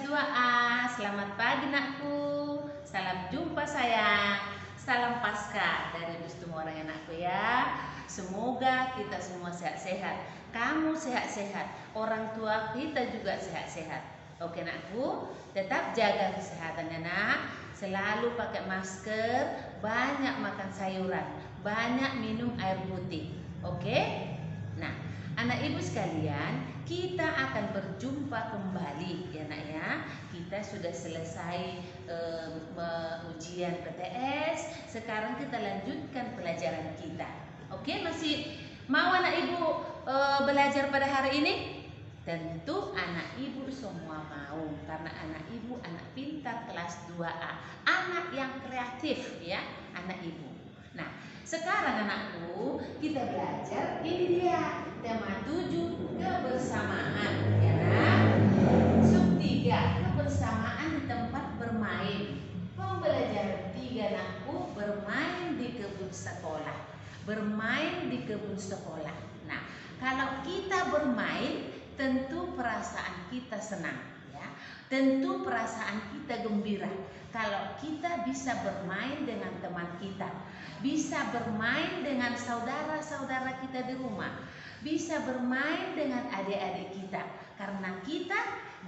2A, selamat pagi nakku. Salam jumpa sayang. Salam pasca dari semua orang anakku ya. Semoga kita semua sehat-sehat. Kamu sehat-sehat, orang tua kita juga sehat-sehat. Oke nakku, tetap jaga kesehatan ya nak. Selalu pakai masker, banyak makan sayuran, banyak minum air putih. Oke? Nah, anak ibu sekalian, kita akan berjumpa kembali ya nak ya. Kita sudah selesai ujian PTS. Sekarang kita lanjutkan pelajaran kita. Oke, masih mau anak ibu belajar pada hari ini? Tentu anak ibu semua mau, karena anak ibu anak pintar kelas 2A, anak yang kreatif ya, anak ibu. Nah, sekarang anakku kita belajar, ini dia tema 7 kebersamaan ya nak. Sub 3 kebersamaan di tempat bermain. Pembelajaran 3 anakku, bermain di kebun sekolah. Bermain di kebun sekolah. Nah, kalau kita bermain tentu perasaan kita senang ya. Tentu perasaan kita gembira. Kalau kita bisa bermain dengan teman kita, bisa bermain dengan saudara-saudara kita di rumah, bisa bermain dengan adik-adik kita, karena kita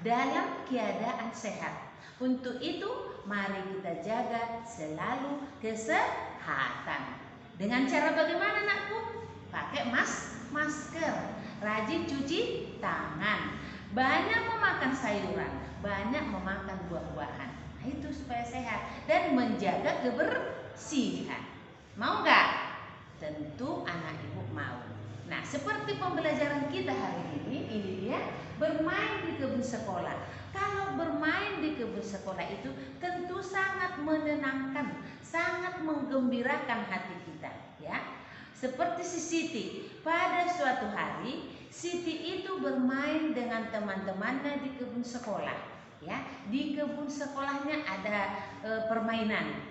dalam keadaan sehat. Untuk itu, mari kita jaga selalu kesehatan. Dengan cara bagaimana nakku? Pakai masker, rajin cuci tangan, banyak memakan sayuran, banyak memakan buah-buahan. Nah, itu supaya sehat dan menjaga kebersihan. Mau nggak? Tentu anak ibu mau. Nah, seperti pembelajaran kita hari ini dia bermain di kebun sekolah. Kalau bermain di kebun sekolah itu tentu sangat menenangkan, sangat menggembirakan hati kita, ya. Seperti si Siti, pada suatu hari Siti itu bermain dengan teman-temannya di kebun sekolah, ya. Di kebun sekolahnya ada permainan.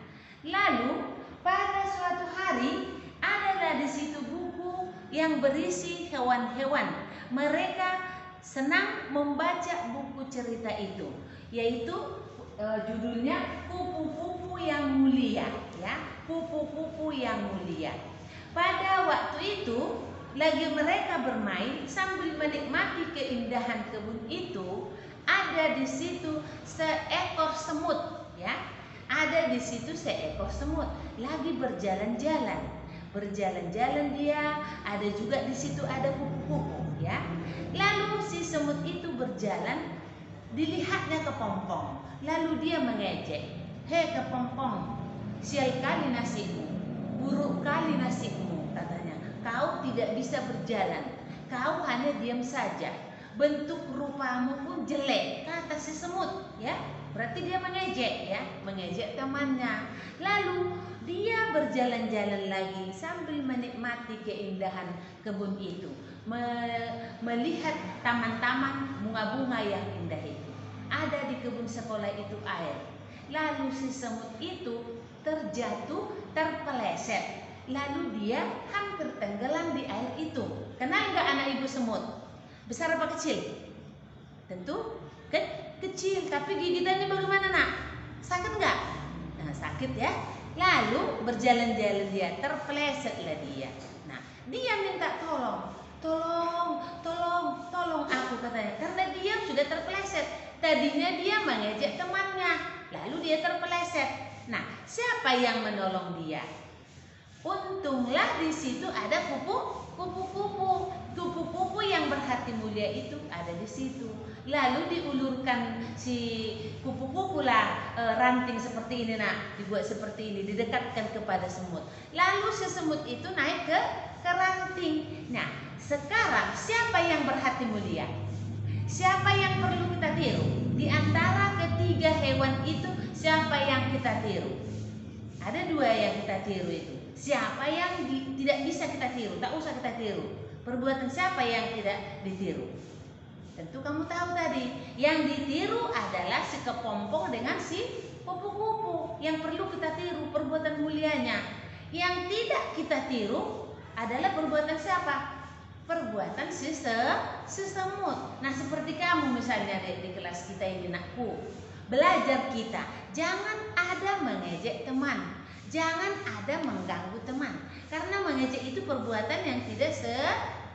Lalu pada suatu hari adalah di situ buku yang berisi hewan-hewan. Mereka senang membaca buku cerita itu, yaitu judulnya Kupu-kupu yang Mulia, ya. Kupu-kupu yang Mulia. Pada waktu itu lagi mereka bermain sambil menikmati keindahan kebun itu, ada di situ seekor semut, ya. Ada di situ seekor semut lagi berjalan-jalan. Berjalan-jalan dia, ada juga di situ ada kupu-kupu, ya. Lalu si semut itu berjalan, dilihatnya kepompong. Lalu dia mengejek, "Hei kepompong, sial kali nasibmu, buruk kali nasibmu," katanya. "Kau tidak bisa berjalan, kau hanya diam saja. Bentuk rupamu pun jelek," kata si semut, ya. Berarti dia mengejek, ya, mengejek temannya. Lalu dia berjalan-jalan lagi sambil menikmati keindahan kebun itu, melihat taman-taman bunga-bunga yang indah itu. Ada di kebun sekolah itu air. Lalu si semut itu terjatuh, terpeleset. Lalu dia hampir tenggelam di air itu. Kenal nggak anak ibu semut? Besar apa kecil? Tentu kecil, tapi gigitannya bagaimana nak? Sakit nggak? Nah, sakit ya. Lalu berjalan-jalan dia, terpelesetlah dia. Nah, dia minta tolong, tolong aku, katanya. Karena dia sudah terpeleset. Tadinya dia mengejek temannya, lalu dia terpeleset. Nah, siapa yang menolong dia? Untunglah di situ ada kupu-kupu. Kupu-kupu yang berhati mulia itu ada di situ. Lalu diulurkan si kupu-kupu lah ranting seperti ini nak, dibuat seperti ini, didekatkan kepada semut. Lalu si semut itu naik ke ranting. Nah, sekarang siapa yang berhati mulia? Siapa yang perlu kita tiru? Di antara ketiga hewan itu, siapa yang kita tiru? Ada dua yang kita tiru itu. Siapa yang tidak bisa kita tiru? Tak usah kita tiru. Perbuatan siapa yang tidak ditiru? Tentu kamu tahu tadi. Yang ditiru adalah si kepompong dengan si kupu-kupu. Yang perlu kita tiru perbuatan mulianya. Yang tidak kita tiru adalah perbuatan siapa? Perbuatan sesemut. Nah, seperti kamu misalnya di kelas kita ini nakku, belajar kita jangan ada mengejek teman, jangan ada mengganggu teman, karena mengejek itu perbuatan yang tidak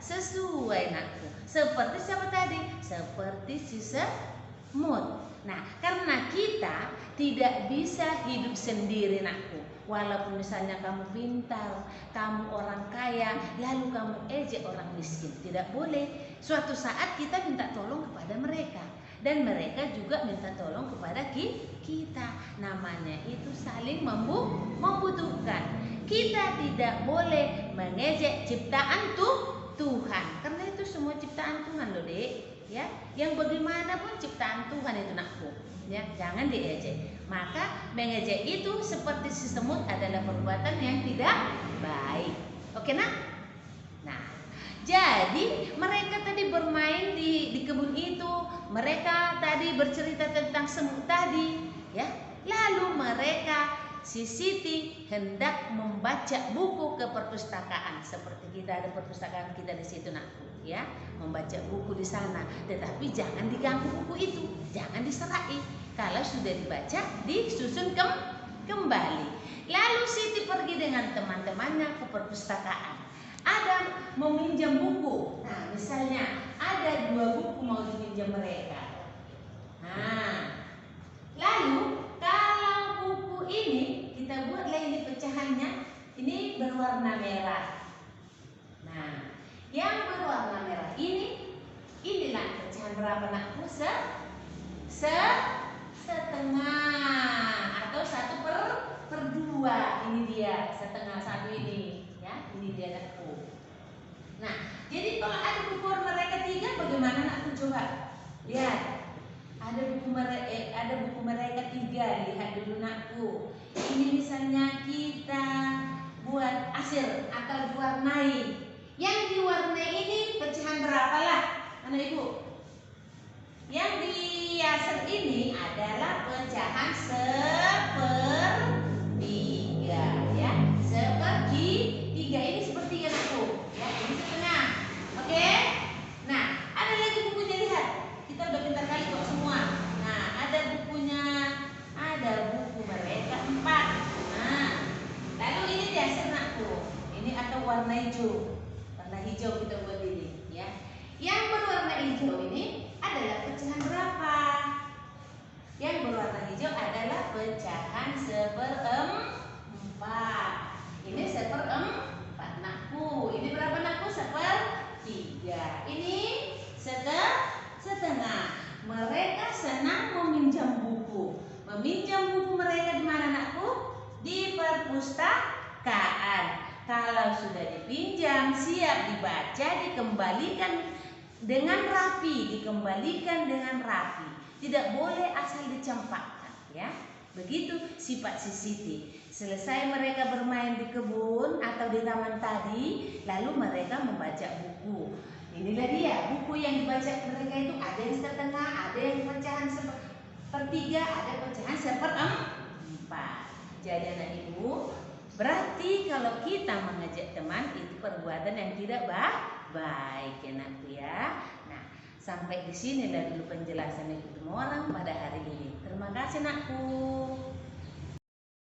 sesuai nakku. Seperti siapa tadi? Seperti si semut. Nah, karena kita tidak bisa hidup sendiri nakku. Walaupun misalnya kamu pintar, kamu orang kaya, lalu kamu ejek orang miskin, tidak boleh. Suatu saat kita minta tolong kepada mereka, dan mereka juga minta tolong kepada kita. Namanya itu saling membutuhkan. Kita tidak boleh mengejek ciptaan Tuhan, karena itu semua ciptaan Tuhan loh, Dek. Ya, yang bagaimanapun ciptaan Tuhan itu nakku. Ya, jangan diejek. Maka mengejek itu seperti si semut adalah perbuatan yang tidak baik. Oke nak? Nah, jadi mereka tadi bermain di kebun itu. Mereka tadi bercerita tentang semut tadi, ya. Lalu mereka, si Siti hendak membaca buku ke perpustakaan. Seperti kita ada perpustakaan kita di situ nakku, ya. Membaca buku di sana. Tetapi jangan diganggu buku itu, jangan diserai. Kalau sudah dibaca, disusun kembali. Lalu Siti pergi dengan teman-temannya ke perpustakaan. Ada meminjam buku. Nah, misalnya ada 2 buku mau dipinjam mereka. Nah, lalu kalau buku ini kita buatlah ini pecahannya, ini berwarna merah. Nah, yang berwarna merah inilah pecahan berapa nakku? Setengah atau 1/2. Ini dia setengah satu ini, ya. Ini dia nakku. Nah, jadi kalau ada buku mereka 3, bagaimana nakku coba? Lihat. Ada buku mereka 3. Lihat dulu nakku. Ini misalnya kita buat asir atau diwarnai. Yang diwarnai ini pecahan berapa lah, anak ibu? Yang diasir ini adalah pecahan 1/3, ya. 1/3 ini sepertiga nakku, ya. Ini setengah. Oke? Nah, ada lagi bukunya, lihat. Kita udah pintar kali kok semua. Nah, ada bukunya, ada buku mereka 4. Nah, lalu ini diasir nakku. Ini akan warna hijau. Warna hijau kita buat ini, ya. Yang berwarna hijau ini adalah pecahan berapa? Yang berwarna hijau adalah pecahan 1/4. Ini 1/4 nakku. Ini berapa nakku? 1/3. Ini setengah. Mereka senang meminjam buku. Meminjam buku mereka di mana nakku? Di perpustakaan. Kalau sudah dipinjam, siap dibaca, dikembalikan dengan rapi, Tidak boleh asal dicampakkan, ya. Begitu sifat si Siti. Selesai mereka bermain di kebun atau di taman tadi, lalu mereka membaca buku. Inilah dia buku yang dibaca mereka itu, ada yang setengah, ada yang pecahan 1/3, ada pecahan 1/4. Jadi anak ibu, berarti kalau kita mengejek teman itu perbuatan yang tidak baik, ya nakku, ya. Nah, sampai di sini dulu penjelasan Ibu Semua Orang pada hari ini. Terima kasih nakku.